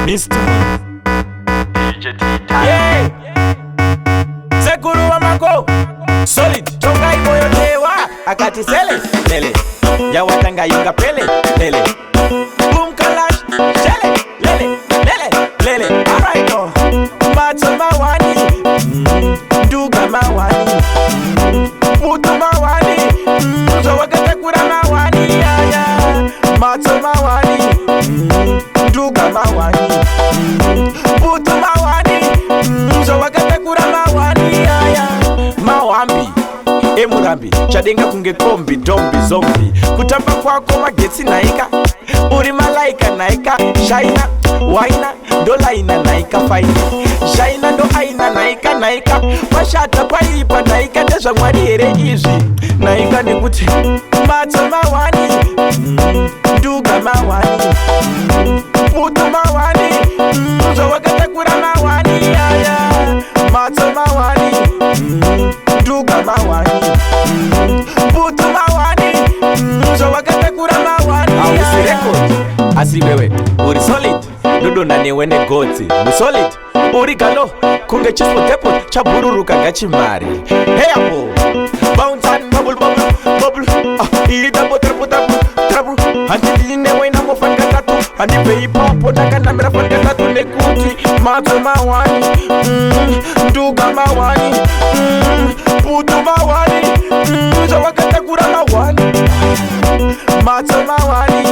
Mr. Yeah. Sekuru wa mako Solid Tonga iboyo tewa Akati sele Lele Yawatanga yunga pele Lele Boom kalash Shele Lele Lele Lele Alright no Mato mawani Duga mawani Putu mawani Zawagata kura mawani Mato mawani Duga mawani Putu mawani Zawagata kura mawani Mawambi Emurambi Chadenga kunge kombi Dombi zombi Kutamba kwako magetsi naika Uri malaika naika Shaina Waina Dola ina naika faina Shaina do aina naika naika Mashata paipa naika Tesa mwari ere izi Naika nikuti Mato mawani Duga mawani Putu mawani Zawagata kura mawani Mato mawani Duga mawani Putu mawani Zawagata kura mawani Awisi record Asi wewe Uri solid Dodo nane wene goti Musolid Uri galo Kunge chispo tepo Chabururu kagachimari Hey apo Bounce and bubble bubble Bubble Iri double triple double Trouble Hanti dine wena mo fanga tatu Hanti pei popo Naka namira fanga tatu Nekuti Mato mawani Duga mawani Putu mawani Zawagata kura mawani Mato mawani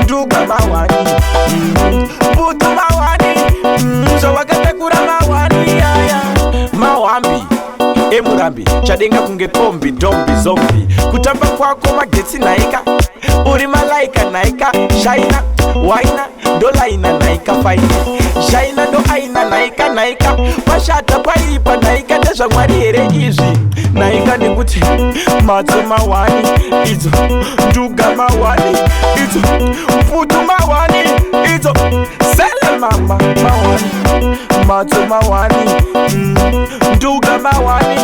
Duga mawani Putu mawani Zawagata kura mawani Mawambi Emurambi Chadenga kunge kombi Dombi zombi Kutamba kwako magetsi naika Uri malaika naika Shaina Waina Dola ina naika faina Shaina do aina naika naika Mashata paipa naika Tesa mwari ere izi Naika nikuti Mato mawani Izo Duga mawani Izo Putu mawani Izo Sele mama Mawani Mato mawani Duga mawani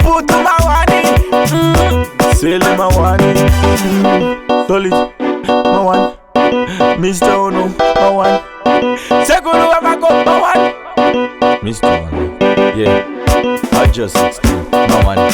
Putu mawani Sele mawani Solid Mawani Mr. Ono Mawani Sekuru wa mako Mawani Mr. Ono Yeah I just 16 Mawani